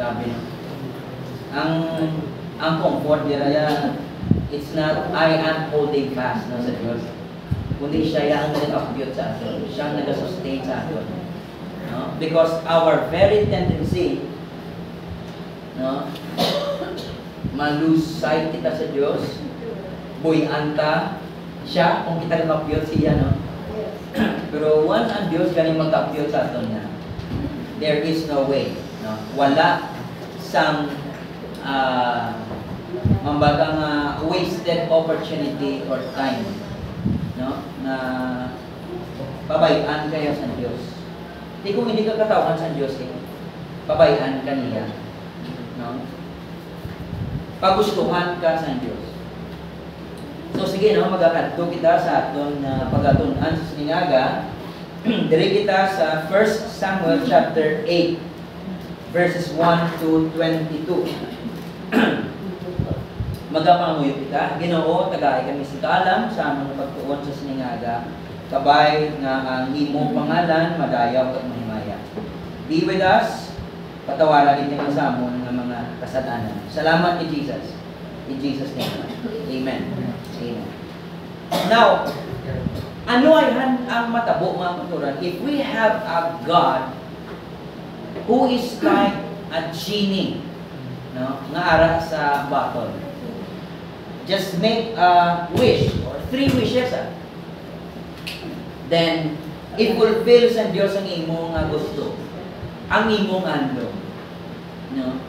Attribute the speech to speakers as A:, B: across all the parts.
A: Grabe. Ang comfort dira it's not I am holding fast no sa Diyos. Kundi siya yung nag-upbuild sa atin. Siya ang nag-sustain sa atin. No? Because our very tendency, no, ma-lose sight kita sa Diyos, buhay-anta siya kung kita nag-upbuild siya, no? Pero once ang Diyos galing mag-upbuild sa atin niya, there is no way, no? Wala sang mambagang wasted opportunity or time, no, na pabayaan kayo sa Diyos. Di kung hindi ka katawan sa Diyos, pabayaan ka niya, no? Pagustuhan ka sa Diyos. So sige, no, magkakadto kita sa aton pagatunan sa Siningaga. Diri kita sa 1 Samuel chapter 8 verses 1 to 22. Magapanguyo kita, Ginoo, tagay kami sa kaalam sa among pagtuon sa Siningaga, kabay nga ang imong pangalan madayaw at mahimaya. Be with us, patawaran din mo sa amon ng mga kasalanan. Salamat ni Jesus. In Jesus' name. Amen. Amen. Now, ano ay ang matabo mga katuran? If we have a God who is like a genie, no, nga ara sa bottle. Just make a wish or 3 wishes. Then, it fulfills ang Diyos ang imong gusto. Ang imong ando. No?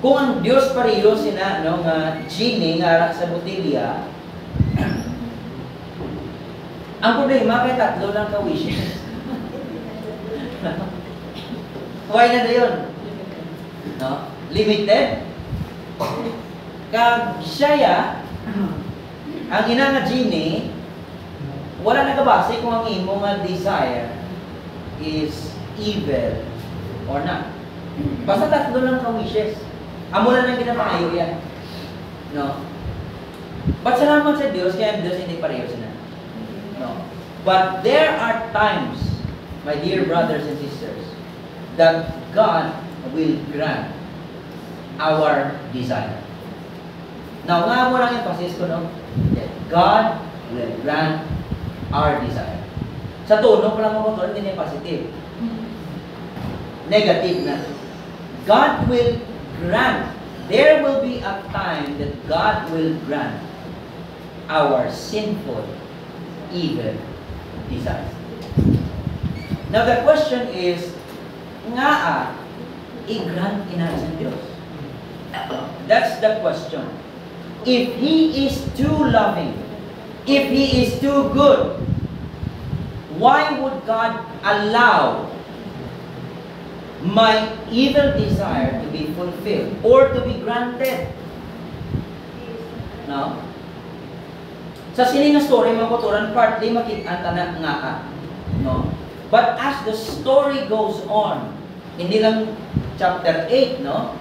A: Kung ang Diyos pareho sina no, nga genie nga sa botilya, ang problema kay tatlo lang ka wishes. Why na yun? No? Limited? Kag siya ang ina nga genie, wala nagabase kung ang imo nga desire is evil or not. Basta tatlo lang ka wishes. Amo lang ang ginapangayo yan. No? But salamat sa Diyos, kaya ang Diyos hindi pareho sila. No? But there are times, my dear brothers and sisters, that God will grant our desire. Now, nga mo lang yung emphasis ko, no? That God will grant our desire. Sa tono pa lang mo ko, hindi na positive. Negative na. God will grant. There will be a time that God will grant our sinful, evil desires. Now, the question is, nga i-grant inasan Diyos? That's the question. If He is too loving, if He is too good, why would God allow my evil desire to be fulfilled or to be granted? No? Sa sining nga story, mga kuturan, partly makita na nga. No? But as the story goes on, hindi lang chapter 8, no?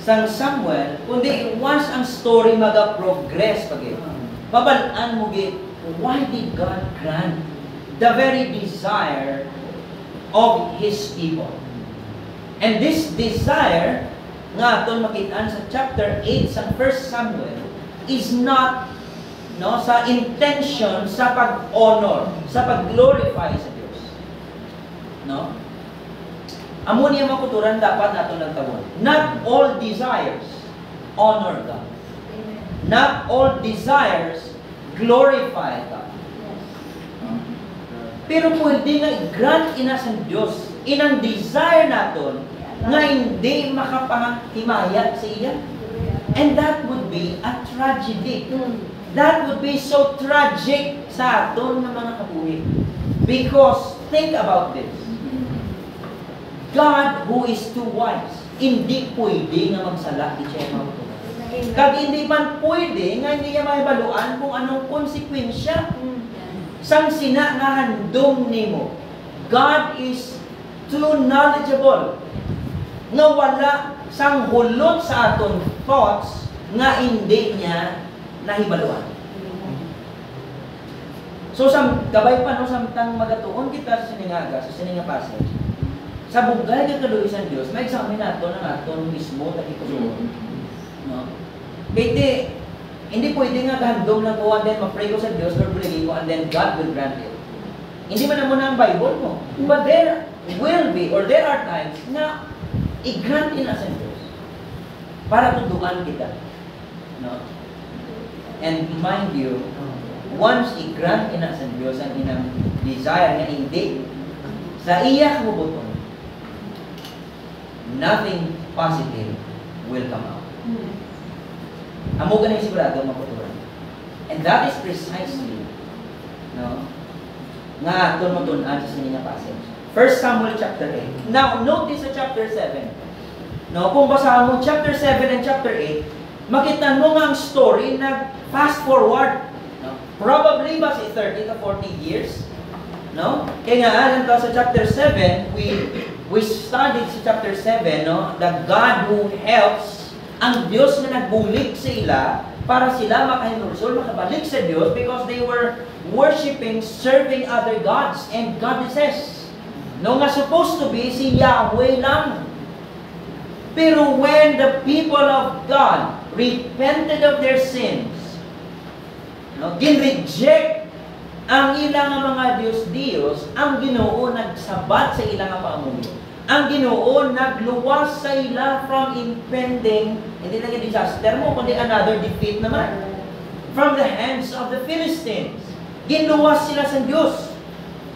A: Sang Samuel, kundi once ang story maga-progress pagay. Babalaan mo gid, why did God grant the very desire of His people? And this desire nga aton makitaan sa chapter 8 sa 1 Samuel is not no sa intention sa pag-honor, sa pag-glorify sa Dios. No? Amo niya makuturan dapat naton nagtawon. Not all desires honor God. Not all desires glorify God. Pero pwede nga i-grant ina sa Diyos inang desire naton nga hindi makapahimaya sa iya. And that would be a tragedy. That would be so tragic sa aton ng mga kabuhi. Because think about this. God who is too wise, hindi pwede nga magsala di siya mautunan. Kag hindi man pwede nga hindi niya mahibaluan kung anong konsekwensya sang sina nga handom nimo. God is too knowledgeable nga wala sang hulot sa aton thoughts nga hindi niya nahibaluan. So gabay pa no samtang magatuon kita sa siningaga, sa sininga passage. sa bugay nga kaluisan Dios, may examine nato ng aton mismo takikusunod. No? Hindi pwede nga gahandom lang ko and then ma-pray ko sa Diyos, Lord, believe ko, and then God will grant it. Hindi man naman ang Bible mo. But there will be, or there are times na i-grant in us ang Diyos para tuduan kita. No? And mind you, once i-grant in us ang Diyos ang inang desire na hindi, sa iya mo buton, nothing positive will come out. Amo ganun sigurado maputuran. And that is precisely, no, nga aton mo tunan sa sininga passage. 1 Samuel chapter 8. Now, notice sa chapter 7. No, kung basahan mo chapter 7 and chapter 8, makita mo nga ang story na fast forward. No? Probably ba si 30 to 40 years. No? Kaya nga, alam to sa chapter 7, we studied sa chapter 7, no, that God who helps ang Diyos na nagbulig sa ila para sila makahinursul, makabalik sa Diyos because they were worshiping, serving other gods and goddesses. No nga supposed to be si Yahweh lang. Pero when the people of God repented of their sins, no, ginreject ang ilang mga Diyos-Diyos, ang Ginoo nagsabat sa ilang paamuyo. Ang Ginoo nagluwas sa ila from impending, hindi lang yung disaster mo, kundi another defeat naman. From the hands of the Philistines. Ginluwas sila sa Diyos.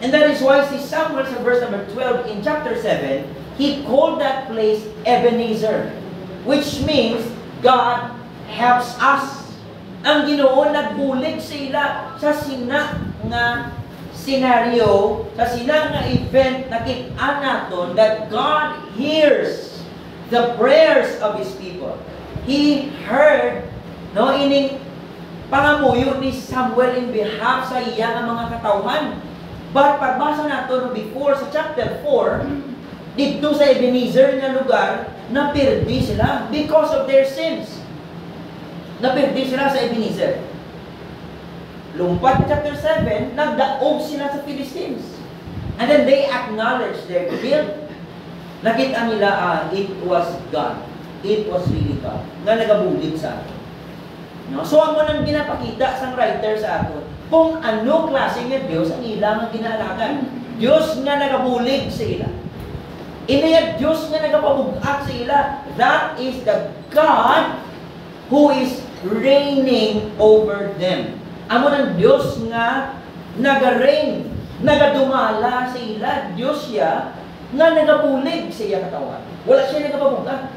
A: And that is why si Samuel sa verse number 12 in chapter 7, he called that place Ebenezer, which means God helps us. Ang Ginoo nagbulig sa ila sa sina nga scenario, sa sila nga event, nakita natin that God hears the prayers of His people. He heard, no, ining pangamuyo ni Samuel in behalf sa iya nga mga katawhan. But pagbasa natin before sa chapter 4, dito sa Ebenezer na lugar, napirdi sila because of their sins. Napirdi sila sa Ebenezer. Lumpat sa chapter 7, nagdaog sila sa Philistines. And then they acknowledge their guilt. Nakita nila, it was God. It was really God. Nga nagabulig sa atin. No? So, ang munang ginapakita sa writer sa atin, kung ano klase ng Diyos ang ilang ang ginaalagan. Diyos nga nagabulig sa ila. Inayag Diyos nga nagapabugak sa ila. That is the God who is reigning over them. Amo ng Diyos nga nag-reign, nagadumala sa ila. Diyos siya nga nagabulig sa iya katawan. Wala siya nagapabugak.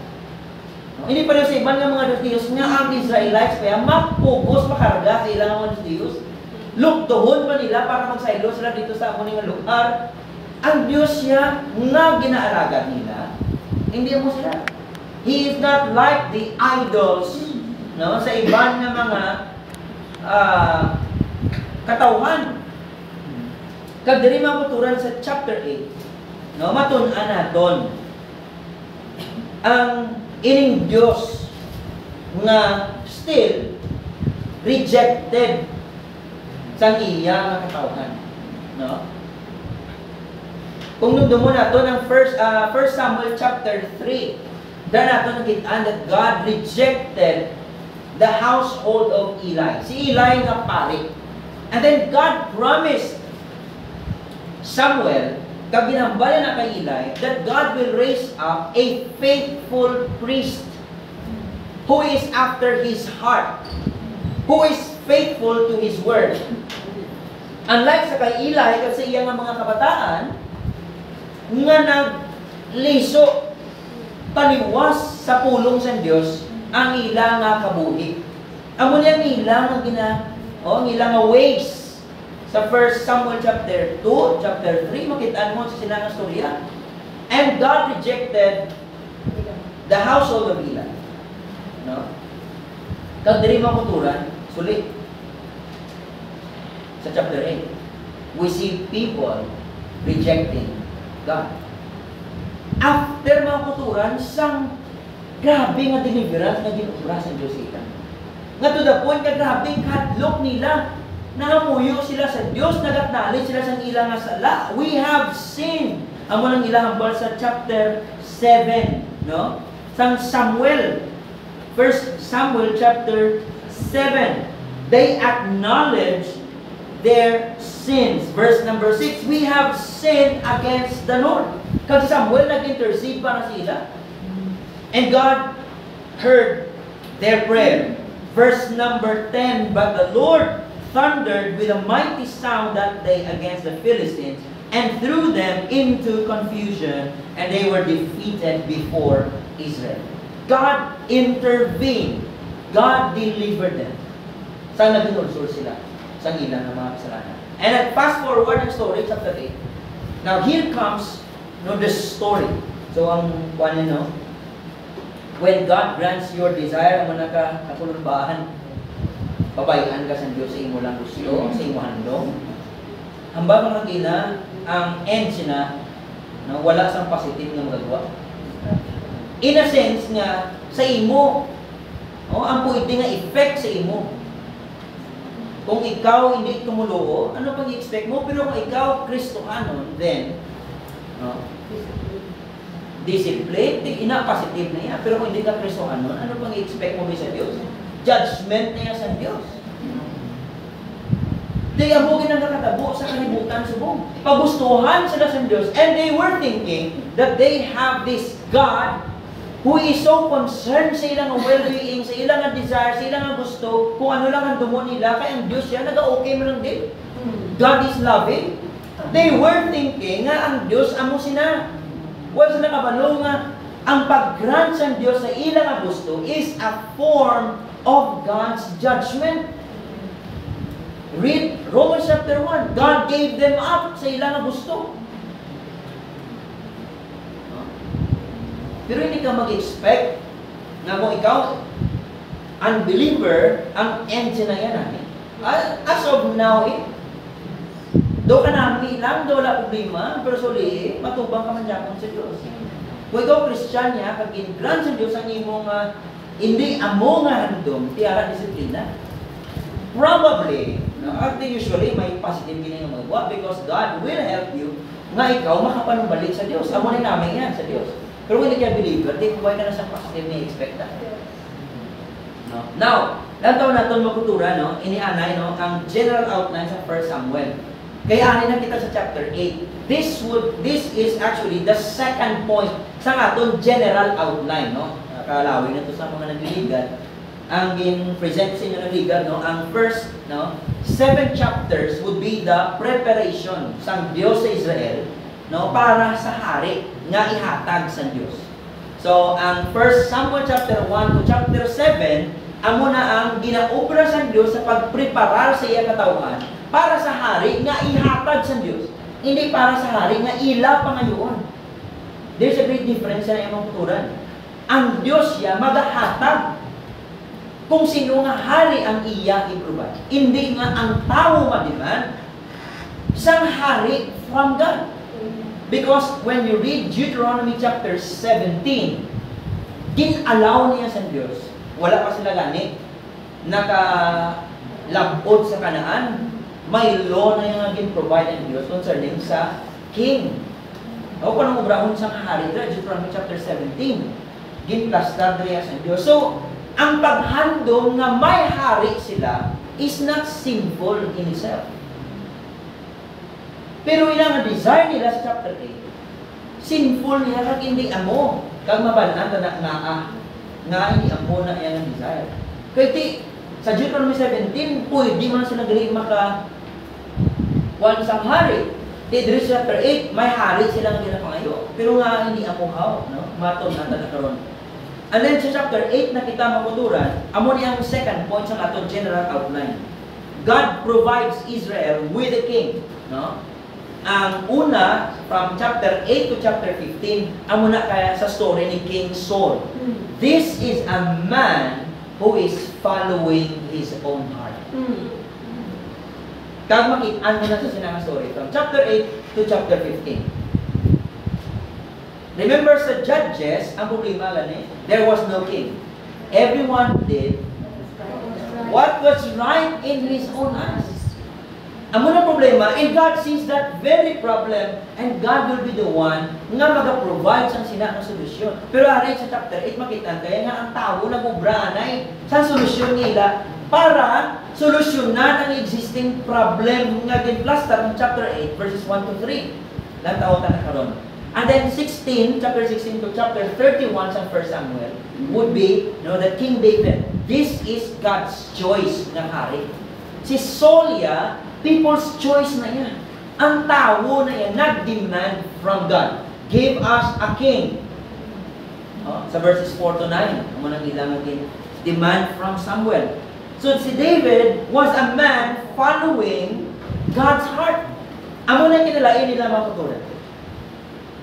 A: Hindi pa rin sa ibang mga Diyos nga ang Israelites kaya mag-focus, makarga sa ilang mga Diyos. Luktuhon pa nila para magsaylo sila dito sa amuning lugar. Ang Diyos siya nga ginaalagan nila. Hindi mo sila. He is not like the idols, no, sa ibang nga mga katawhan. Kag diri maputuran sa chapter 8, no, matun-an naton ang ining Dios nga still rejected sa iya nga katawhan, no? Kung nung mo naton ang 1 Samuel chapter 3, dahil naton nakitaan that God rejected the household of Eli. Si Eli nga pari. And then God promised Samuel, kag ginambala na kay Eli, that God will raise up a faithful priest who is after His heart, who is faithful to His word. Unlike sa kay Eli, kasi iya nga mga kabataan, nga nagliso, taliwas sa pulong sa Diyos, ang ilang nga kabuhi. Amo niya ang ilang nga ways. Sa 1 Samuel chapter 2, chapter 3, makitaan mo sa silang storya. And God rejected the household of Eli. No? Kag diri makuturan, sulit. Sa chapter 8, we see people rejecting God. After makuturan, sang grabe nga deliverance nga ginubra sa Diyos ila. Nga to the point nga grabe kadlok nila. Nangamuyo sila sa Diyos, nag-acknowledge sila sa ilang nga sala. We have sinned amo nang ilahambal sa chapter 7, no? Sang Samuel, 1 Samuel chapter 7, they acknowledge their sins. Verse number 6, we have sinned against the Lord. Kasi Samuel nag-intercede para sila. And God heard their prayer. Verse number 10, but the Lord thundered with a mighty sound that day against the Philistines and threw them into confusion, and they were defeated before Israel. God intervened. God delivered them. Saan nag-inulsur sila? Sa ilang ng mga kasalanan. And at fast forward ang story, chapter 8. Now here comes the story. So ang when God grants your desire, mo nakakulumbahan, pabayaan ka sa Diyos sa imo lang gusto, sa imo handong. Hamba mga gina, ang end siya na wala sang positive nga magagawa. In a sense nga, sa imo, ang pwede nga effect sa imo. Kung ikaw hindi tumuluo, ano pang i-expect mo? Pero kung ikaw Kristohanon, then, discipline, ina-positive na yan. Pero kung hindi ka Kristohanon, ano pang i-expect mo sa Diyos? Judgment na yan sa Diyos. They abugin ang nakatabo sa kalibutan subong. Pagustuhan sila sa Diyos. And they were thinking that they have this God who is so concerned sa ilang well-being, sa ilang desire, sa ilang gusto, kung ano lang ang dumo nila, kaya ang Diyos yan, naga-okay mo lang din. God is loving. They were thinking nga ang Diyos, amo sina. Wala sila kabalo nga, ang pag-grant sa Diyos sa ilang gusto is a form of God's judgment. Read Romans chapter 1. God gave them up sa ilang gusto. Pero hindi ka mag-expect na kung ikaw, unbeliever, ang end na yan. As of now, do ka namin lang, do wala problema, pero suli, matubang ka man dyan sa Diyos. Kung ikaw Christian niya, pag in-grant sa Diyos ang imong hindi amo nga handom, tiara disiplina. Probably, usually may positive ginang magagawa because God will help you nga ikaw makapanumbalik sa Diyos. Amo na namin yan sa Diyos. Pero kung hindi ka believer, di buhay ka na sa positive na i-expect na. Now, lantaw na itong makutura, inianay, ang general outline sa 1 Samuel. Kaya ani na kita sa chapter 8. This is actually the second point sa aton general outline, Nakalawin na ito sa mga nagliligan. Ang in-present sa inyo ng ligan, ang first, 7 chapters would be the preparation sa Diyos sa Israel, para sa hari nga ihatag sa Diyos. So, ang 1 Samuel chapter 1 to chapter 7, amo na ang ginaobra sa Diyos sa pagpreparar sa iya katawan para sa hari nga ihatag sa Diyos. Hindi para sa hari nga ila pa ngayon. There's a great difference sa iyong tuturan. Ang Diyos siya magahatag kung sino nga hari ang iya i-provide. Hindi nga ang tao madiman sang hari from God. Because when you read Deuteronomy chapter 17, ginalaw niya sa Diyos. Wala pa sila gani. Nakalabot sa Kanaan. May law na yung gin-provide ng Diyos concerning sa king. O kung anong obrahon sa hari na, Deuteronomy chapter 17. Gin-plastar niya sa Diyos. So, ang paghandong na may hari sila is not sinful in itself. Pero ilang desire nila sa chapter 8, sinful niya kag hindi amo. Kag mabanan na nga hindi amo na yan ang desire. Kaya sa Deuteronomy 17, pwede man sila gali maka-kuhan sa hari. Dito sa chapter 8, may hari silang ginapangayo. Pero nga hindi amo how, maton na nagkaroon. And then sa chapter 8 na kita makuturan, amo niya ang second point sa aton general outline. God provides Israel with a king, Ang una, from chapter 8 to chapter 15, ang muna kaya sa story ni King Saul. This is a man who is following his own heart. Kag makitaan mo na sa sinang story, from chapter 8 to chapter 15. Remember sa Judges, ang problema gani, there was no king. Everyone did what was right in his own eyes. Amo na problema, and God sees that very problem, and God will be the one nga mag-provide sa sina ng solusyon. Pero aray sa chapter 8, makita, kaya nga ang tao nag-ubra anay sa solusyon nila para solusyonan ang existing problem nga ginplaster ng chapter 8, verses 1 to 3. Lang tao na karon. And then chapter 16 to chapter 31 sa 1 Samuel would be, that King David, this is God's choice ng hari. Si Saul people's choice na yan. Ang tao na yan, nag-demand from God. Give us a king. Sa verses 4 to 9, umunang ilang natin, demand from Samuel. So si David was a man following God's heart. Amo na kinalain nila mga katulad.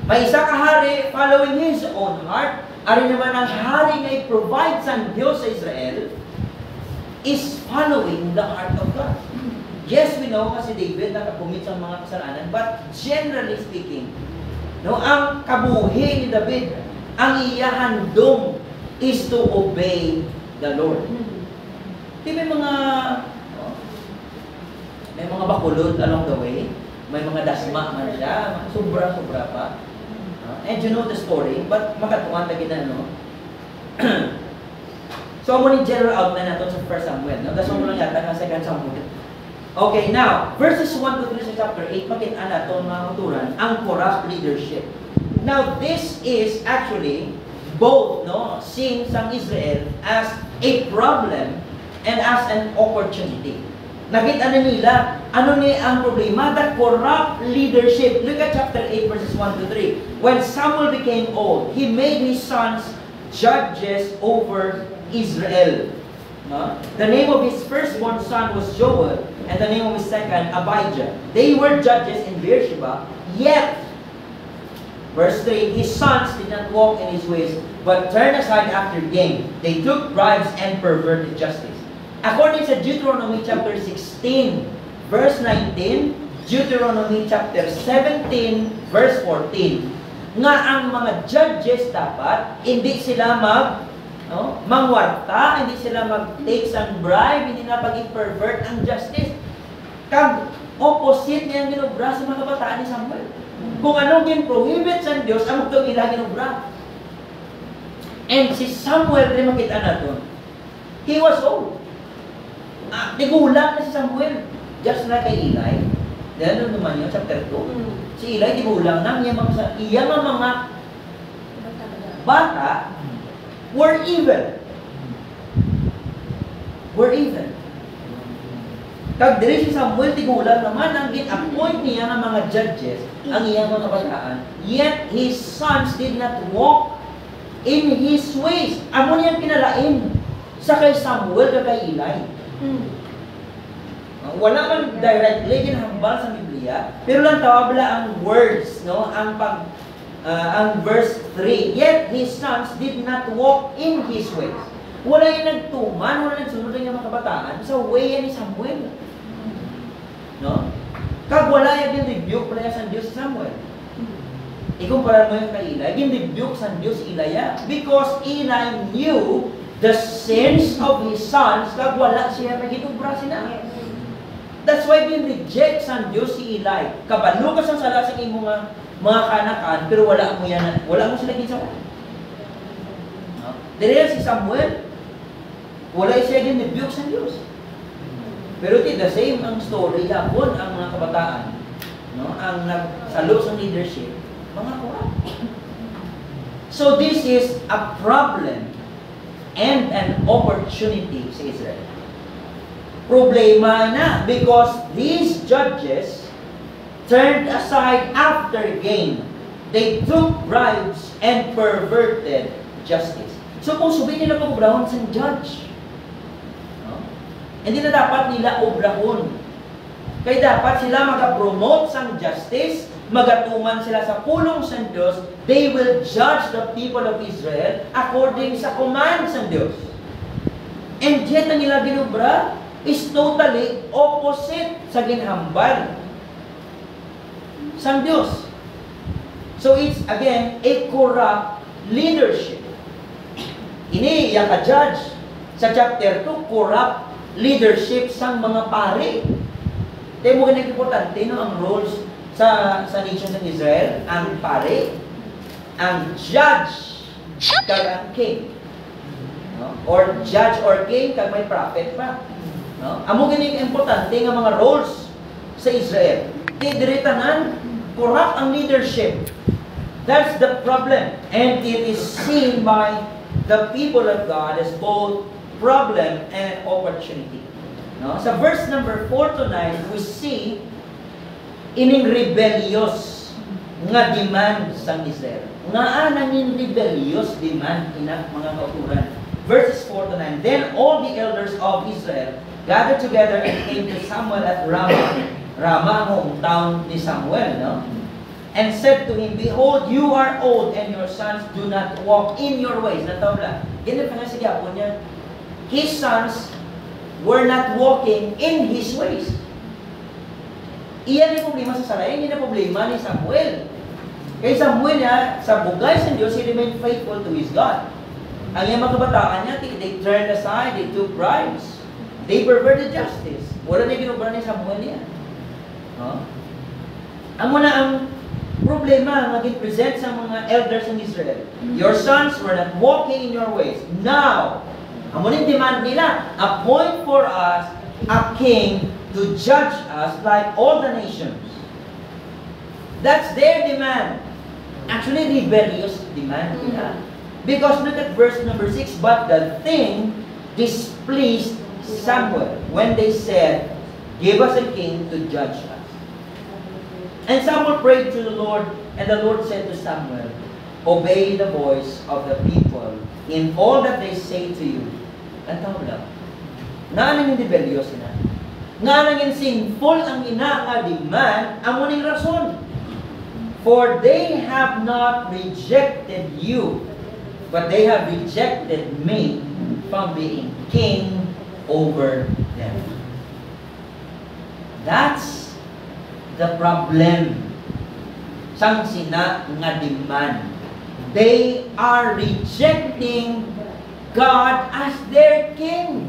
A: May isa ka hari following his own heart. Ari naman ang hari na i-provide sa Diyos sa Israel is following the heart of God. Yes, we know kasi David nakakumit sa mga kasalanan, but generally speaking, ang kabuhi ni David, ang iyahandong is to obey the Lord. Di may mga bakulod along the way, may mga dasma man siya, sobra-sobra pa. And you know the story, but makatuan lagi na, So, amo ni general outline natin sa 1 Samuel. That's mo lang yata ng 2 Samuel. Okay, now, verses 1 to 3 sa chapter 8, makita natin mga kuturan, ang corrupt leadership. Now, this is actually both, seen sa Israel as a problem and as an opportunity. Nakita na nila, ano ni ang problema? The corrupt leadership. Look at chapter 8, verses 1 to 3. When Samuel became old, he made his sons judges over Israel. The name of his firstborn son was Joel, and the name of his second, Abijah. They were judges in Beersheba, yet, verse 3, his sons did not walk in his ways, but turned aside after gain. They took bribes and perverted justice. According to Deuteronomy chapter 16, verse 19, Deuteronomy chapter 17, verse 14, nga ang mga judges dapat, hindi sila mangwarta, hindi sila mag-take some bribe, hindi na pag-pervert ang justice. Kag opposite niyang ginubra sa mga kabataan ni Samuel. Kung anong gin-prohibit sa Diyos, ang itong ilang ginubra. And si Samuel, rin makita natin, he was old. Tigulang na si Samuel. Just like kay Eli. Dahil naman yun, chapter 2. Si Eli, tigulang na. Iyang mga bata were evil. Kag diri si Samuel tigulang naman ang gin-appoint niya ng mga judges ang iyang mga kabataan. Yet his sons did not walk in his ways. Amo niyang kinalain sa kay Samuel kag kay Eli. Wala man directly ginahambal sa Biblia, pero lang tawabla ang words, ang verse 3, yet his sons did not walk in his ways. Wala yung nagtuman, wala nagsunod ng mga kabataan sa way ni Samuel. Kag wala yung rebuke pala sa Diyos Samuel. Ikumpara mo yung kay Eli, gin-rebuke sa Diyos Eli, because Eli knew the sins of his sons, kag wala siya nagitubra sila. That's why gin-reject sa Diyos si Eli. Kabalo ka sa sala sa imong mga kanakan, pero wala mo sila ginsawa. Dere si Samuel, wala siya gin-rebuke sa Diyos. Pero the same ang story yapon ang mga kabataan, ang nagsalo sa leadership, mga corrupt. So this is a problem and an opportunity sa Israel. Problema na because these judges turned aside after gain. They took bribes and perverted justice. So kung sabihin nila pag-obrahon sa judge, hindi na dapat nila obrahon. Kaya dapat sila mag-promote sa justice, magatuman sila sa pulong sa Diyos, they will judge the people of Israel according sa command sa Diyos. And yet, ang nila ginubra is totally opposite sa ginhambal sa Diyos. So it's, again, a corrupt leadership. Ini, yung ka-judge sa chapter 2, corrupt leadership sang mga pari. Tayo mo ganang importante, no, ang roles sa nation ng Israel, ang pare, ang judge, kag ang king. No? Or judge or king, kag may prophet pa. No? Amo ganang importante nga mga roles sa Israel. Kaya diretanan, corrupt ang leadership. That's the problem. And it is seen by the people of God as both problem and opportunity. No? Sa verse number 4 to 9, we see ining rebellious nga demand sa Israel. Nga nangin rebellious demand ina mga kauturan. Verses 4 to 9. Then all the elders of Israel gathered together and came to Samuel at Ramah. Ramah, ang hometown ni Samuel, no? And said to him, Behold, you are old, and your sons do not walk in your ways. Nataw lang. Ganun pa nga si Yapo niya. His sons were not walking in his ways. Iyan yung problema sa Sarai, hindi na problema ni Samuel. Kaya Samuel niya, sa bugay sa Diyos, he remained faithful to his God. Ang iyang mga kabataan niya, they turned aside, they took bribes. They perverted justice. Wala na ginubra ni Samuel niya. No? Ang muna ang problema nga present sa mga elders in Israel. Your sons were not walking in your ways. Now, ang muna demand nila, appoint for us a king to judge us like all the nations. That's their demand. Actually, rebellious demand nila. Because look at verse number 6, But the thing displeased Samuel when they said, Give us a king to judge us. And Samuel prayed to the Lord, and the Lord said to Samuel, Obey the voice of the people in all that they say to you. Ang tawag lang. Nga nanging rebellious na. Nga nanging sinful ang ina nga demand, ang muning rason. For they have not rejected you, but they have rejected me from being king over them. That's the problem. Sang sina nga demand. They are rejecting God as their king.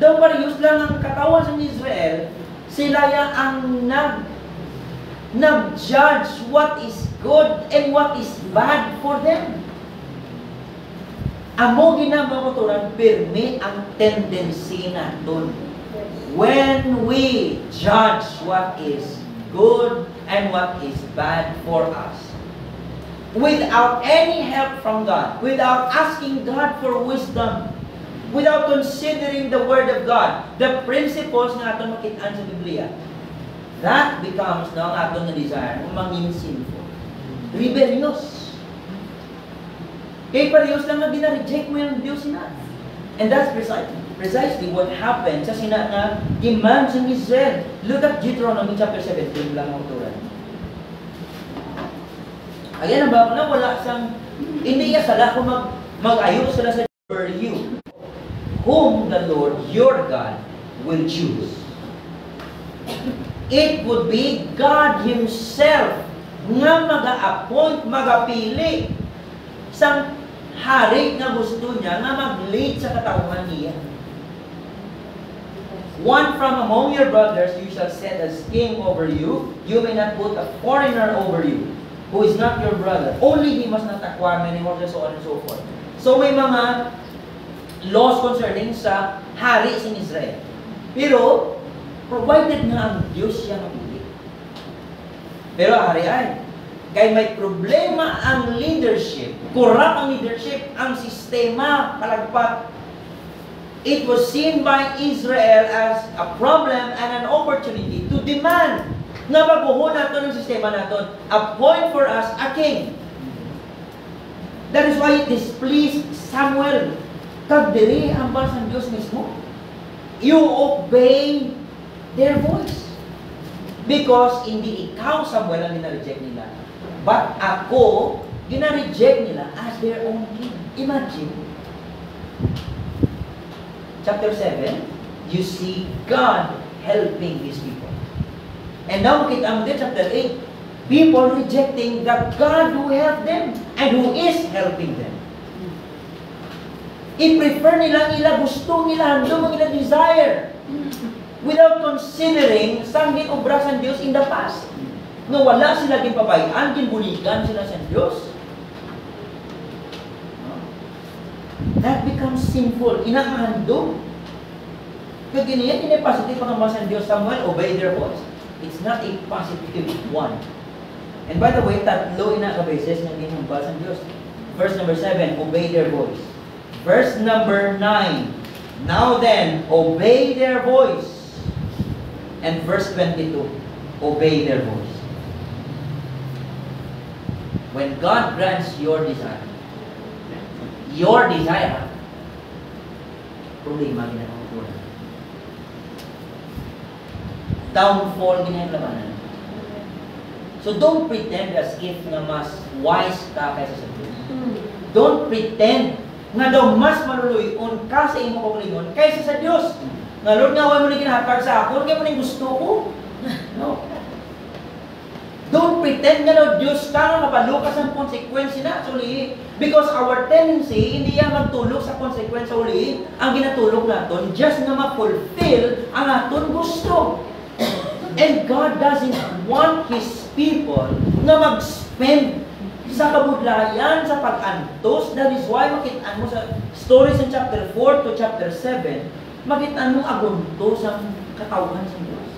A: Daw parehas lang ang katawan sa Israel, sila ya ang nag-judge what is good and what is bad for them. Amo ginamamaturan, pirmi ang tendency natin. When we judge what is good and what is bad for us, without any help from God, without asking God for wisdom, without considering the Word of God, the principles na aton makitaan sa Biblia, that becomes na ang aton na desire, umangin sinful. Rebellious. Kaya parehas lang na binareject mo yung Diyos na. And that's precisely what happened sa sina nga demands in Israel. Look at Deuteronomy chapter 17 lang ang auturan. Ayan ang bago na wala sang, hindi ka sala kung mag-ayos sila sa for you, whom the Lord your God will choose. It would be God Himself nga mag-a-appoint, mag-apili sang hari na gusto niya nga mag-lead sa katauhan niya. One from among your brothers you shall set as king over you. You may not put a foreigner over you, who is not your brother. Only he must not acquire many horses, so on and so forth. So may mga laws concerning sa hari sa Israel. Pero, provided nga ang Diyos siya mapili. Pero hari ay, kaya may problema ang leadership, corrupt ang leadership, ang sistema, palagpat. It was seen by Israel as a problem and an opportunity to demand na baguhon natin ang sistema natin. Appoint for us a king. That is why it displeased Samuel. Kagdiri ang balas ng Diyos mismo. You obey their voice. Because hindi ikaw, Samuel, ang ginareject nila. But ako, ginareject nila as their own king. Imagine. Chapter 7, you see God helping His people. And now, kita mo din, chapter 8, people rejecting the God who helped them and who is helping them. I-prefer nila ila gusto nila, handom ang ila desire. Without considering saan ginobra sa Diyos in the past. No, wala sila ginpabayaan, ginbuligan sila sa Diyos. That becomes sinful. Inahandom. Kaya ganyan, hindi positive pangamba sa Diyos. Samuel, obey their voice. It's not a positive one. And by the way, tatlo inakabeses ng ginhambal sa Diyos. Verse number 7, obey their voice. Verse number 9, now then, obey their voice. And verse 22, obey their voice. When God grants your desire, problema ginagawa. Downfall ginagawa. So don't pretend as if na mas wise ka kaysa sa Diyos. Don't pretend nga daw mas maluluyon ka sa imo kaugalingon kaysa sa Diyos. Nga Lord, nga wala mo na ginahatag sa ako, kaya mo na gusto ko. No. Don't pretend nga daw Diyos ka nga mapalukas ang konsekwensya na sa ulihin. Because our tendency, hindi yan magtulog sa konsekwensya sa ulihin. Ang ginatulog natin, just na ma-fulfill ang aton gusto. And God doesn't want His people na mag-spend sa kabudlayan, sa pag-antos. That is why makitaan mo sa stories in chapter 4 to chapter 7, makitaan mo aguntos ang katawan sa Diyos.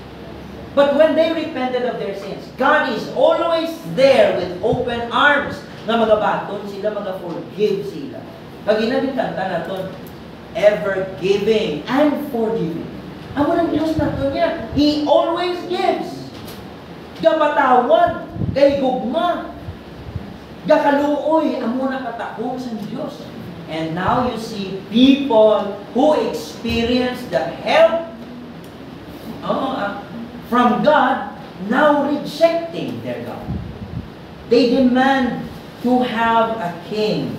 A: But when they repented of their sins, God is always there with open arms na magabaton sila, mag-forgive sila. Pag inabitanta natin, ever giving and forgiving. Amo ng Diyos natin niya. He always gives. Gapatawad, kay gugma. Gakaluoy, amo na katakong sa Diyos. And now you see people who experience the help from God, now rejecting their God. They demand to have a king.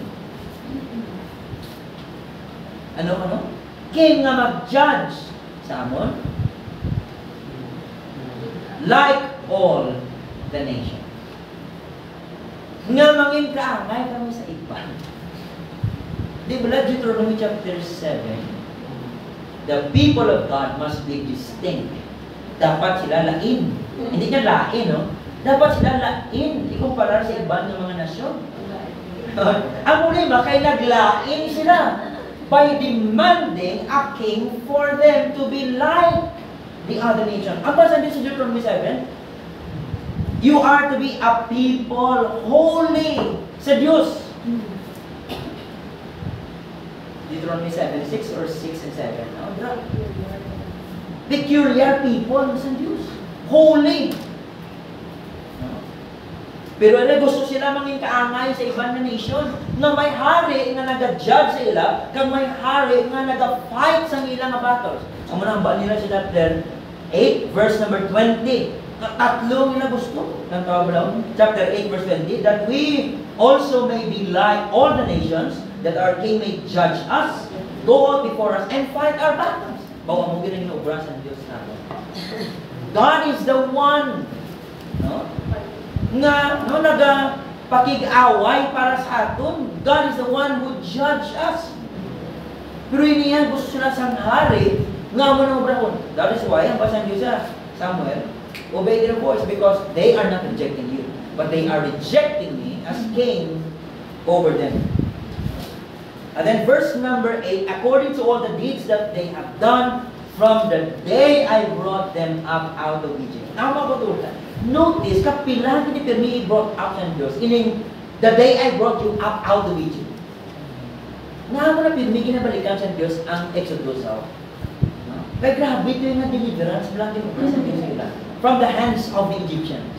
A: Ano? King nga mag-judge sa amon. Like all the nation. Nga mangin kaangay kami sa iba. Di ba, Deuteronomy chapter 7, the people of God must be distinct. Dapat sila lain. Hindi ka lain, no? Dapat sila lain. Ikumpara sa iba ng mga nasyon. Ang problema, kay naglain sila by demanding a king for them to be like the other nation. Ang basa din sa Deuteronomy 7, you are to be a people holy sa Diyos. Deuteronomy 7, 6 or 6 and 7. Oh, drop. Peculiar people sa Diyos. Holy. Pero gusto sila manging kaangay sa ibang na nation na may hari nga nag-judge sa ila kang may hari nga nag-fight sa ilang battles. Ang manamba nila sa chapter 8, verse number 20. Tatlong nila gusto. Ng chapter 8, verse 20, that we also may be like all the nations, that our king may judge us, go out before us, and fight our battles. Bawa mo ginang inobra sa Diyos natin. God is the one, no? Nga, no, nagapakig-away para sa aton. God is the one who judge us. Pero iniyan gusto sila sang hari, nga mo na obrahon. That is why, ang basa ng Diyos sa Samuel, obey their voice because they are not rejecting you, but they are rejecting me as king over them. And then verse number 8, according to all the deeds that they have done from the day I brought them up out of Egypt. Now, mga notice, kapila ni Pirmi brought out ng Diyos, ining, the day I brought you up out of Egypt. Nga mo na Pirmi, ginabalikan sa Diyos ang Exodus. Kaya grabe ito yung deliverance, lang din mo sa Diyos from the hands of the Egyptians.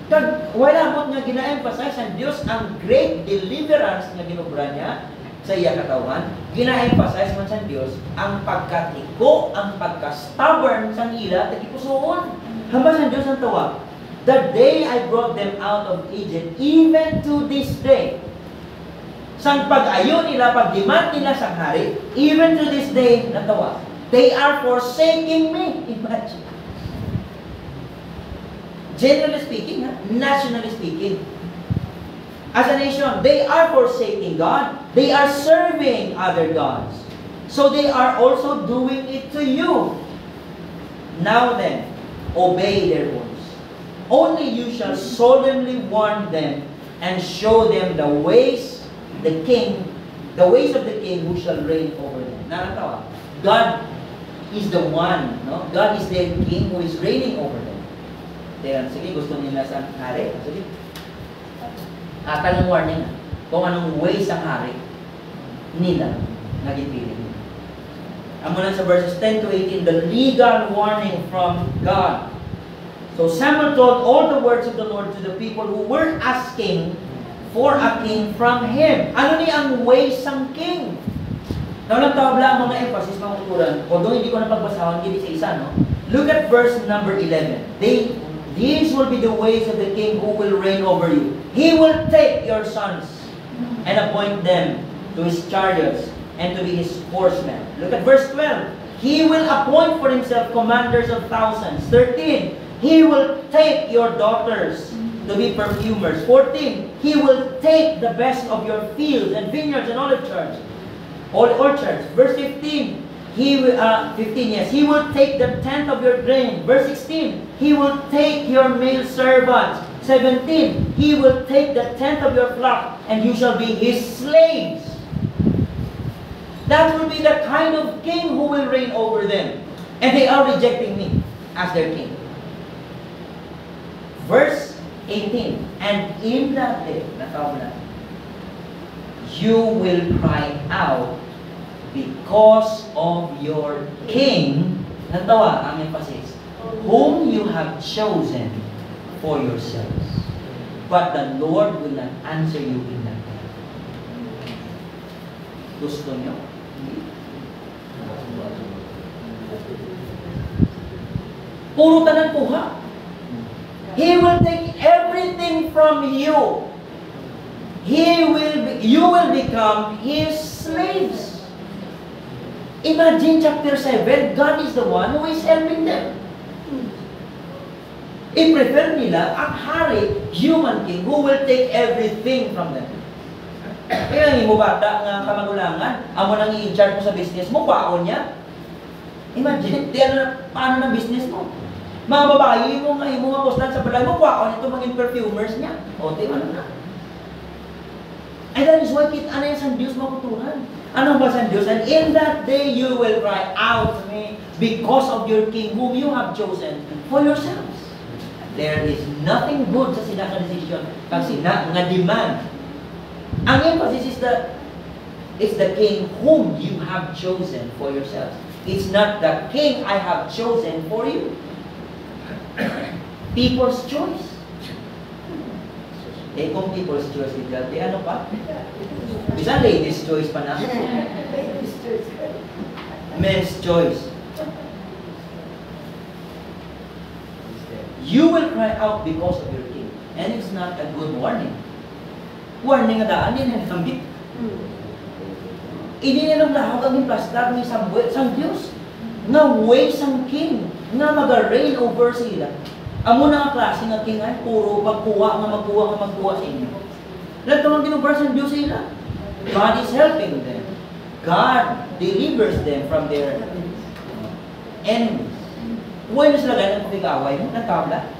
A: Kag wala mo nga gina-emphasize ang Diyos ang great deliverance nga ginobra niya sa iya katawan, gina-emphasize man sa Diyos ang pagkatiko, ang pagka-stubborn sa ila, tagipusoon. Hambas ang Diyos ang tawa, the day I brought them out of Egypt, even to this day, sang pag-ayo nila, pag-demand nila sa hari, even to this day, natawa, they are forsaking me. Imagine. Generally speaking, nationally speaking, as a nation, they are forsaking God. They are serving other gods. So they are also doing it to you. Now then, obey their voice. Only you shall solemnly warn them and show them the ways of the king who shall reign over them. Nakatawa. God is the one, no? God is their king who is reigning over them. Sige, gusto nila sa hari. Sige. Tanong warning kung anong ways ang hari nila nagipili. Amo na sa verses 10 to 18, the legal warning from God. So Samuel told all the words of the Lord to the people who were asking for a king from him. Ano ni ang ways ng king? Now, nagtawabla ang mga emphasis, mga kuturan. Although hindi ko napagbasahan, hindi sa isa, no? Look at verse number 11. These will be the ways of the king who will reign over you. He will take your sons and appoint them to his chariots and to be his horsemen. Look at verse 12. He will appoint for himself commanders of thousands. 13. He will take your daughters to be perfumers. 14. He will take the best of your fields and vineyards and olive orchards. Verse 15. He will take the tenth of your grain. Verse 16. He will take your male servants. 17. He will take the tenth of your flock, and you shall be his slaves. That will be the kind of king who will reign over them. And they are rejecting me as their king. Verse 18. And in that day, you will cry out because of your king, natawa ang emphasis, whom you have chosen for yourselves. But the Lord will not answer you in that day. Gusto nyo? Puro tanan kuha. He will take everything from you. You will become his slaves. Imagine chapter 7, God is the one who is helping them. I-prefer nila ang hari, human king, who will take everything from them. Kaya mo bata nga kamagulangan, amo nang i-in-charge mo sa business mo, baon niya. Imagine, paano ng business mo? Mga babae mo nga, mga postan sa balay mo, baon ito mga perfumers niya. O, ano na. And that is why ano yung sa Diyos makutuhan. Ano ba sa Diyos? And in that day you will cry out to me because of your king whom you have chosen for yourselves. There is nothing good sa sinaka-decision kasi nga demand. Ang emphasis is that it's the king whom you have chosen for yourselves. It's not the king I have chosen for you. People's choice. Kung people's choice is that, ano pa? Bisa ladies' choice pa na. Men's choice. You will cry out because of your king. And it's not a good warning. Warning nga daan, hindi na nakambit. Hindi na naglahog ang implastar ni Samuel, sang Diyos. Nga way sang king, nga mag-reign over sila. Amo na nga klase nga king ay puro magkuha sa inyo. Lahat naman ginubra sa Diyos sila. God is helping them. God delivers them from their enemies. Huwag na sila ganyan pag-away mo, nagkabla.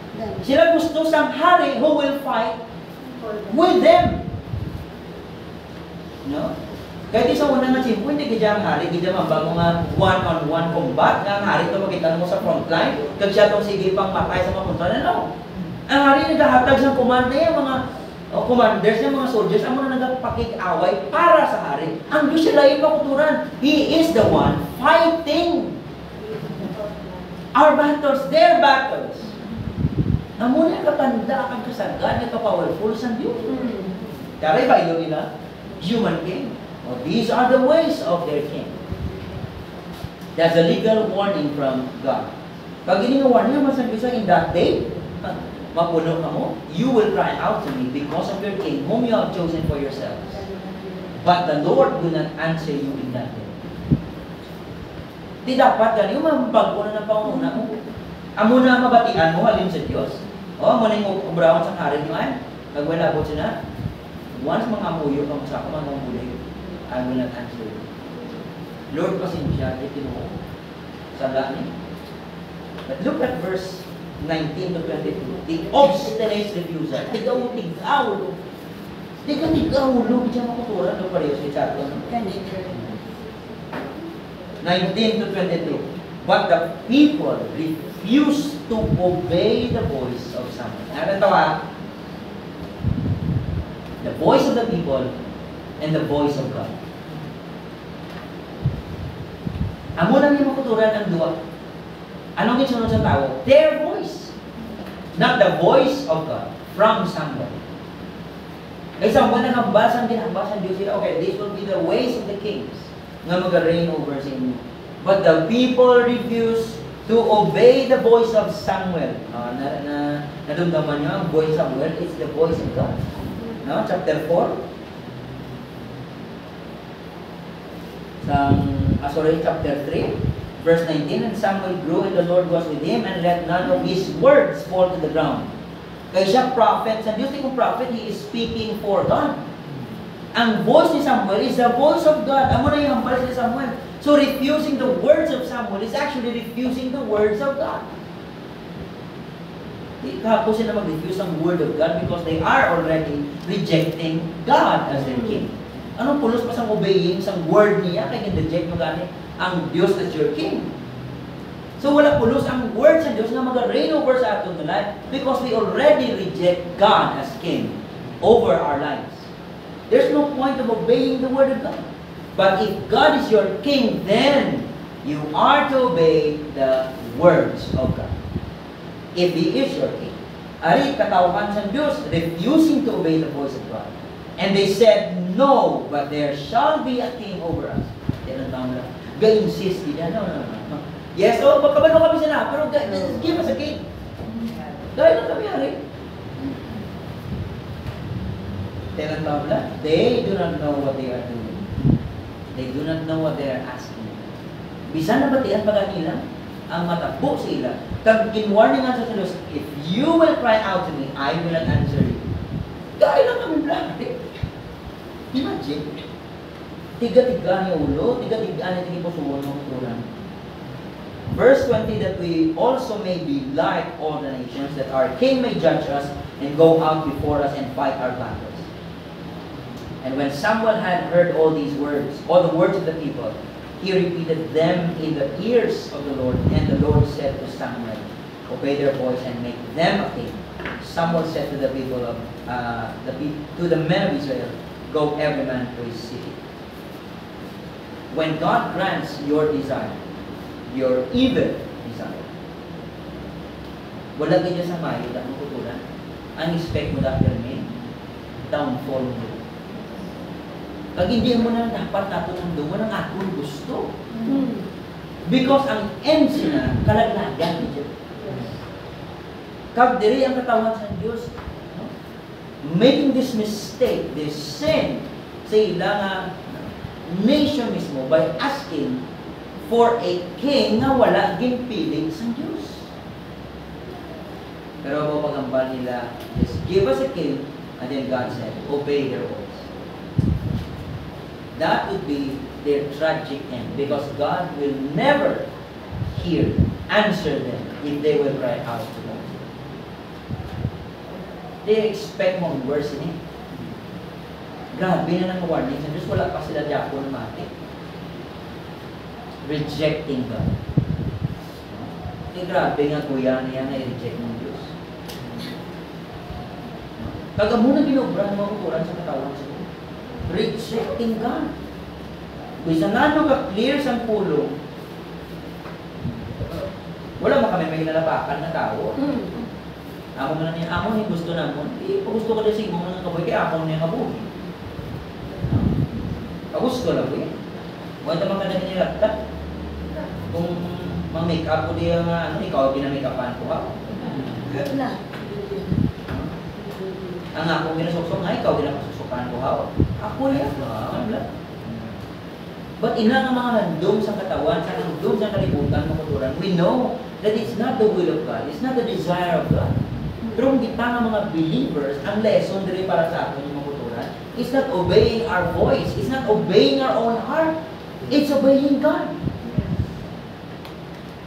A: Sila gusto sang hari who will fight with them. No? Kahit isa una nga simpo, hindi kaya ang hari, hindi naman bago nga one-on-one combat, nga ang hari ito makita mo sa frontline, kag siya itong sige pang matay sa mga punta na, no? Ang hari naghahatag sa komanda yung mga commanders, yung mga soldiers, ang mga nagpakik-away para sa hari. Ang Diyos sila yung makuturan. He is the one fighting our battles, their battles. Amo na katanda ang kasagan, yung powerful sa Diyos. Kaya ba yun nila? Human king. Well, these are the ways of their king. That's a legal warning from God. Pag warning naman sa Diyos in that day, mapuno ka mo, you will cry out to me because of your king, whom you have chosen for yourselves. But the Lord will not answer you in that day. Di dapat yan, yung mabagpo na ng panguna mo. Amo na mabatian mo, halin sa Diyos. O, amo na yung ubrahon sa karin mo ay, pag wala po siya na. Once mga muyo ka mo sa ako, mga muli, I will not answer you. Lord, pasensya, itinuho. Sala niya. But look at verse 19 to 22. The obstinate refusal. Tigaw-ulo. Tigaw-ulo. Diyan makuturan. Ano pareho sa chat? 19 to 22. But the people refused to obey the voice of someone. Ano ito The voice of the people and the voice of God. Amo lang yung makuturan ang duwa. Anong gisunod sa tao? Their voice. Not the voice of God from someone. Kaya someone na nabasang Diyos sila, okay, this will be the ways of the kings nga mag-reign over sa inyo. But the people refused to obey the voice of Samuel. Nadumdaman nyo, ang voice of Samuel, it's the voice of God. No? Chapter 4. Chapter 3, verse 19. And Samuel grew, and the Lord was with him, and let none of his words fall to the ground. Kaya siya prophet, sa Diyos kung prophet, he is speaking for God. Ang voice ni Samuel is the voice of God. Amo na yung hambal si Samuel. So refusing the words of Samuel is actually refusing the words of God. Kahapon sila mag-refuse ang word of God because they are already rejecting God as their king. Anong pulos pa sang obeying sang word niya kaya reject mo gani ang Diyos as your king? So wala pulos ang word sa Diyos na mag-reign over sa atong life because we already reject God as king over our lives. There's no point of obeying the word of God. But if God is your king, then you are to obey the words of God. If He is your king. Ari, katawan sa Diyos, refusing to obey the voice of God. And they said, no, but there shall be a king over us. Tinatawag lang. Ga-insist nila, no. Yes, magkabalo kami sila, pero give us a king. Dahil lang kami, Ari. Tinatawag lang. They do not know what they are doing. They do not know what they are asking. Bisan na batian pag nila, ang matabo sila. Kag in-warning nga sa Diyos, if you will cry out to me, I will not answer you. Gaya lang kami blante. Imagine. Tiga-tiga niya ulo, tiga-tiga niya tinipusuon ng kuturan. Verse 20, that we also may be like all the nations, that our king may judge us and go out before us and fight our battles. And when Samuel had heard all these words, all the words of the people, he repeated them in the ears of the Lord. And the Lord said to Samuel, obey their voice and make them a king. Samuel said to the people of to the men of Israel, go every man to his city. When God grants your desire, your evil desire, wala ganyan sa mayo, ang kutulan. Ang expect mo dahil may downfall mo. Pag hindi mo na dapat nato ng doon, ang akong gusto. Because ang end sila, kalaglagan ni Diyos. Kag diri ang katawan sa Diyos, making this mistake, this sin, sa ilang nation mismo by asking for a king na wala ginpiling sa Diyos. Pero ako pagambal nila, just give us a king, and then God said, obey their voice. That would be their tragic end because God will never answer them if they will cry out to Him. They expect mong worse ini. Grabe na ng warning sa Diyos. Wala pa sila diyapo na mati. Rejecting God. Grabe nga kuya niya na i-reject ng Diyos. Kagamuna ginobra ng mga kukuran sa katawan sa Diyos. Rejecting God. Kung isa nga ka-clear sa pulo, wala mo kami may nalabakan na tao. Ako mo na niya, ako yung gusto na mo. Gusto ko din siguro ng kaboy, kaya ako niya kaboy. Gusto lang ko yan. Huwag naman ka na nilagta. Kung mag-make up ko diya nga, ikaw pinamake upan ko ha. Ang ako ginasuksok nga, ikaw ginasusukan ko ha. Ako yan. But ina nga mga handom sa katawan, sa handom sa kalibutan, mga kuturan, we know that it's not the will of God, it's not the desire of God. Pero kung kita nga mga believers, ang lesson diri para sa atin yung mga kuturan, It's not obeying our voice. It's not obeying our own heart. It's obeying God.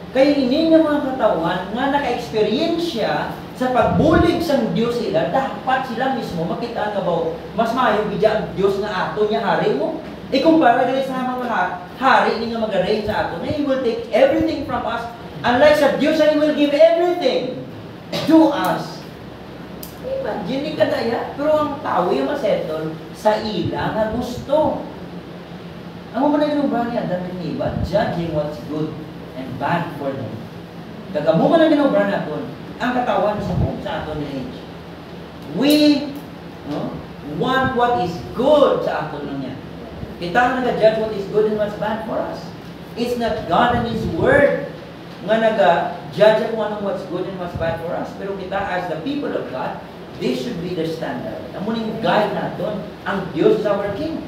A: Kaya hindi nga mga katawan nga naka-experience siya sa pagbulig sang Diyos sila, dapat sila mismo makita nga ba, mas maayo bidya ang Diyos nga ato niya hari mo. Ikumpara dili sa mga hari ni nga mag-reign sa ato, na He will take everything from us. Unlike sa Diyos, He will give everything to us. Imagine ni kadaya, pero ang tao yung masettle sa ila nga gusto. Ang mga ginubra ni Adam and Eva, judging what's good and bad for them. Kagamo man ang ginubra natin, ang katawan sa aton ni age. We want what is good sa aton lang niya. Kita nag-judge what is good and what's bad for us. It's not God and His Word nga nag-judge kung anong what's good and what's bad for us. Pero kita as the people of God, this should be the standard. Ang muling guide natin, ang Diyos is our King.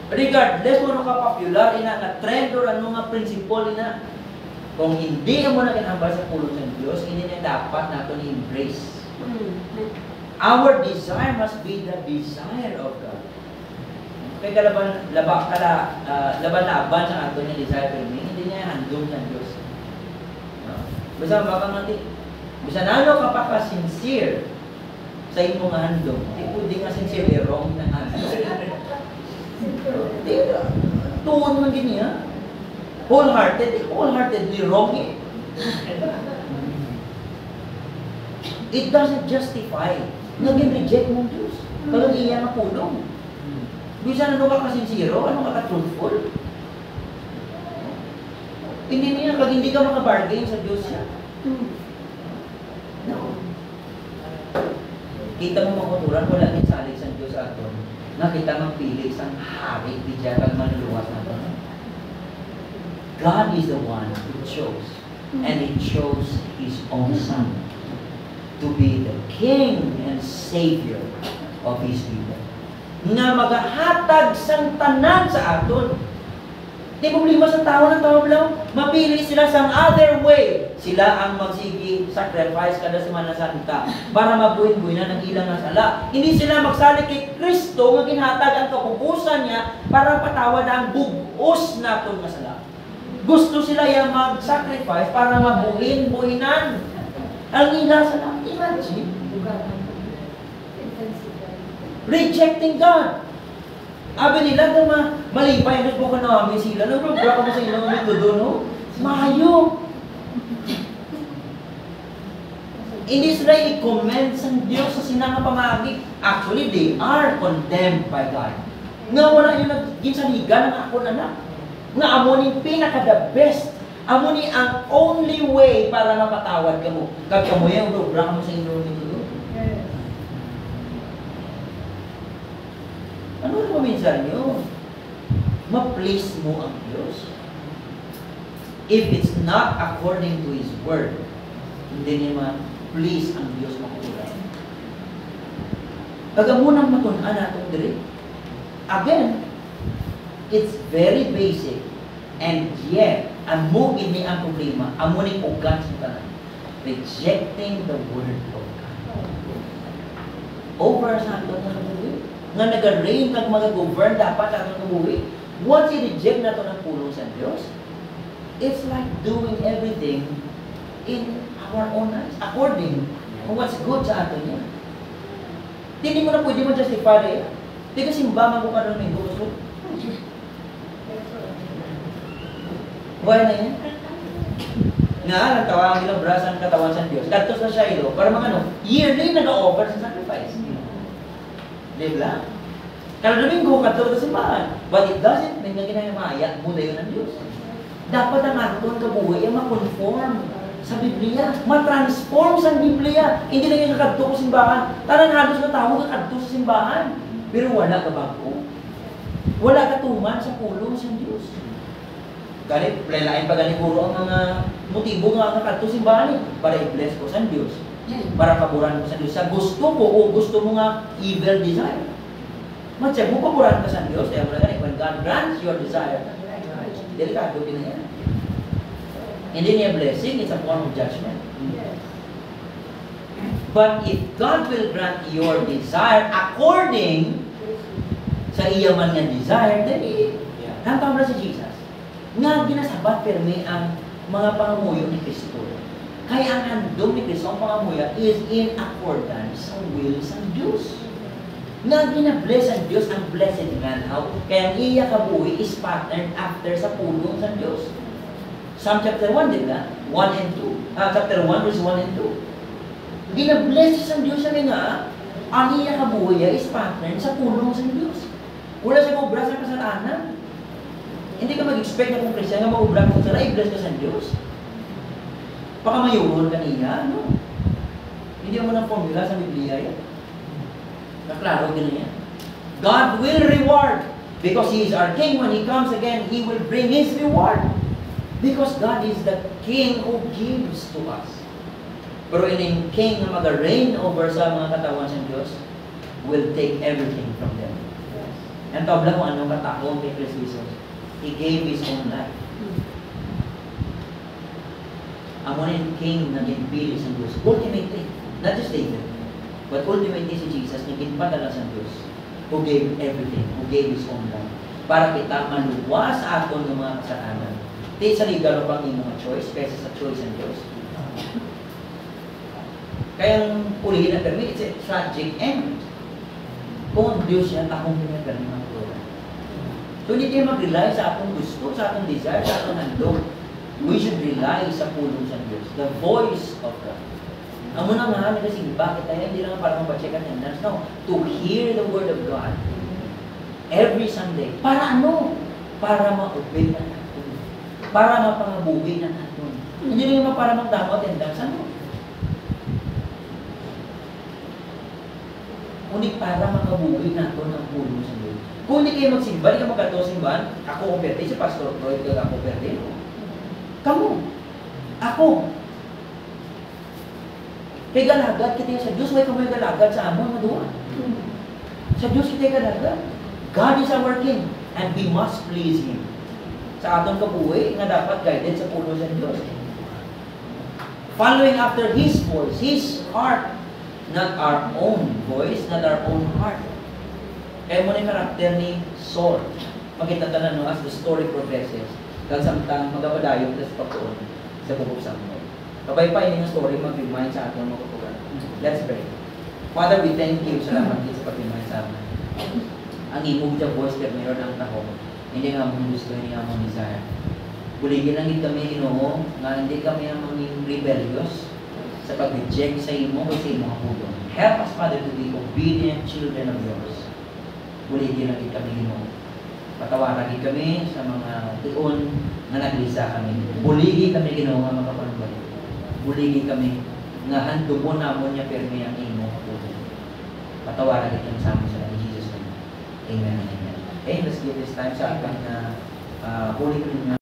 A: Regardless kung ano ka-popular, nga trend or ano nga principle, kung hindi mo na kinambal sa pulong ng Diyos, hindi niya dapat natin i-embrace. Our desire must be the desire of God. Kaya laban-laban sa ato niya desire for me, hindi niya handong ng Diyos. Basta makamati, basta nalo ka pa ka-sincere sa imong handong, hindi nga sincere, wrong na handong. Tuon man din niya. Wholeheartedly wrong eh. It doesn't justify. Naging reject mong Diyos. Kalang iya na pulong. Bisa ano ka kasinsiro? Ano ka truthful? Hindi niya, kag hindi ka makabargain sa Diyos siya. No. Kita mo mga kuturan, wala din salig sa Diyos aton. Nakita magpili sa hari, bidya kag manuluwas natin. God is the one who chose, and He chose His own Son to be the King and Savior of His people. Nga magahatag sang tanan sa aton. Di problema sa tao ng tao lang, mapili sila sa other way. Sila ang magsigi sacrifice kada Semana Santa para mabuhin-buhin ng ilang nasala. Hindi sila magsali kay Kristo nga ginhatag ang kapupusan niya para patawad ang bugos naton nga sala. Gusto sila yung mag-sacrifice para mabuhin-buhinan ang ila sa lang. Imagine. Rejecting God. Abi nila na malipay ang po ka namin sila. Nag-program ko sa ilang mga doon, no? Mayo. Hindi sila i-comment sa Diyos sa sinanga pamagi. Actually, they are condemned by God. Nga wala yung nag-ginsaligan ng ako anak. Nga amo ni pinaka-the best. Amo ni ang only way para mapatawad ka mo. Kag kamo yung program mo sa inyong mga doon. Ano na minsan nyo? Ma-please mo ang Diyos. If it's not according to His Word, hindi niya ma-please ang Diyos makulang. Pagamunang matunan natong diri. Again, it's very basic, and yet, amo ini ang problema, amo ni ugat sa tanan. Rejecting the Word of God. Over sa ato na buhi. Nga nag-reign, kag mag-govern, dapat ato na buhi. Once i-reject na ito ng pulong sa Diyos, it's like doing everything in our own eyes, according to what's good sa ato niya. Hindi mo na pwede mo justify eh. Hindi ka simba mo ka ng may gusto. Buhay na yan. Nga, nagtawang ilang brasan katawan sa Diyos. Datos na siya ilo. Para mga yearly nag-offer sa sacrifice. Diba? Kalau Domingo, kato sa simbahan. But it doesn't mean na ginayamaya, muna yun ng Diyos. Dapat ang aton kabuhay ay ma-conform sa Biblia. Ma-transform sa Biblia. Hindi lang yung kakadto ko simbahan. Tarang halos na tao kakadto sa simbahan. Pero wala ka bago. Wala ka tuman sa pulong sa Diyos. Ganit, lain pa ganit puro ang mga motibo nga kakadto simbahan para i-bless ko sa Diyos. Para kaburan ko sa Diyos. Sa gusto ko o gusto mo nga evil desire. Matsyag mo kaburan ka sa Diyos. Kaya mo na when God grants your desire, delikado din na yan. Hindi niya blessing, it's a form of judgment. But if God will grant your desire according sa iya man nga desire, then hantaw na si Jesus. Nga ginasabat permi ang mga pangamuyo ni Kristo. Kaya ang handom ni Kristo ang pangamuyo is in accordance sa will sa Diyos. Nga gina-bless ang Diyos ang blessed man. Kaya ang iya kabuhi is patterned after sa pulong sa Diyos. Psalm chapter 1, di ba? 1 and 2. Chapter 1, verse 1 and 2. Gina-bless ang Diyos sa nga, ang iya kabuhi is patterned sa pulong sa Diyos. Wala siya maubra sa kasalanan. Hindi ka mag-expect na kung Kristiyan nga maubra kung sala, i-bless ka sa Diyos. Pakamayuron ka niya, no? Hindi mo ng formula sa Biblia yan. Naklaro din niya. God will reward because He is our King. When He comes again, He will bring His reward. Because God is the King who gives to us. Pero yung King na mag-reign over sa mga katawan sa Diyos will take everything from them. And tabla kung anong katao kay Kristo Jesus. He gave His own life. Ang muna yung King na ginpili sa Diyos. Ultimately, not just David, but ultimately si Jesus na ginpadala sa Diyos who gave everything, who gave His own life. Para kita maluwas sa aton ng mga kasalanan. Di sa legal pang imong choice kaysa sa choice ng Diyos. Kaya ang ulihin na permi, it's a tragic end. Kung ang Diyos yan, akong pinagpermi ng tulad. So hindi tayo mag-rely sa atong gusto, sa atong desire, sa atong handog. We should rely sa pulong sa Diyos. The voice of God. Ang muna nga, kasi bakit tayo hindi lang para mapacheck attendance? No. To hear the Word of God every Sunday. Para ano? Para ma-obey na natin. Para mapangabuhi na natin. Hindi naman para magdamo attendance. Ano? Kundi para makabuhi natin ang pulong sa Diyos. Kung hindi kayo magsimba, hindi ka magato simbahan, ako operte, si Pastor Troy, kaya ako operte. Kamu. Ako. Kay galagad kita sa Diyos, may kamay galagad sa amon na doon. Sa Diyos kita galagad. God is our King, and we must please Him. Sa atong kabuhi, nga dapat guided sa pulong sa Diyos. Following after His voice, His heart, not our own voice, not our own heart. Kaya mo na yung karakter ni Saul. Makita ka na no, as the story progresses. Dahil samtang magabadayon sa pagtuon sa bubog Samuel. Kabay pa yung story mag-remind sa ating mga kutugan. Let's pray. Father, we thank you. Salamat din sa pag-remind sa amin. Ang imog sa voice ka meron ang taho. Hindi nga mong gusto, hindi nga mong desire. Buligin lang kami Ginoo nga hindi kami ang mga rebellious sa pag-reject sa imo o sa imo kapulong. Help us, Father, to be obedient children of yours. Buligin lang kami Ginoo. Patawaran kami sa mga tiyon na naglisa kami. Buligi kami Ginoo nga makapanumbalik. Buligi kami nga handumon namon niya permi ang imo kapulong. Patawaran kami sa amin sa Jesus name. Amen and amen. Okay, let's give this time sa akin na Holy Communion.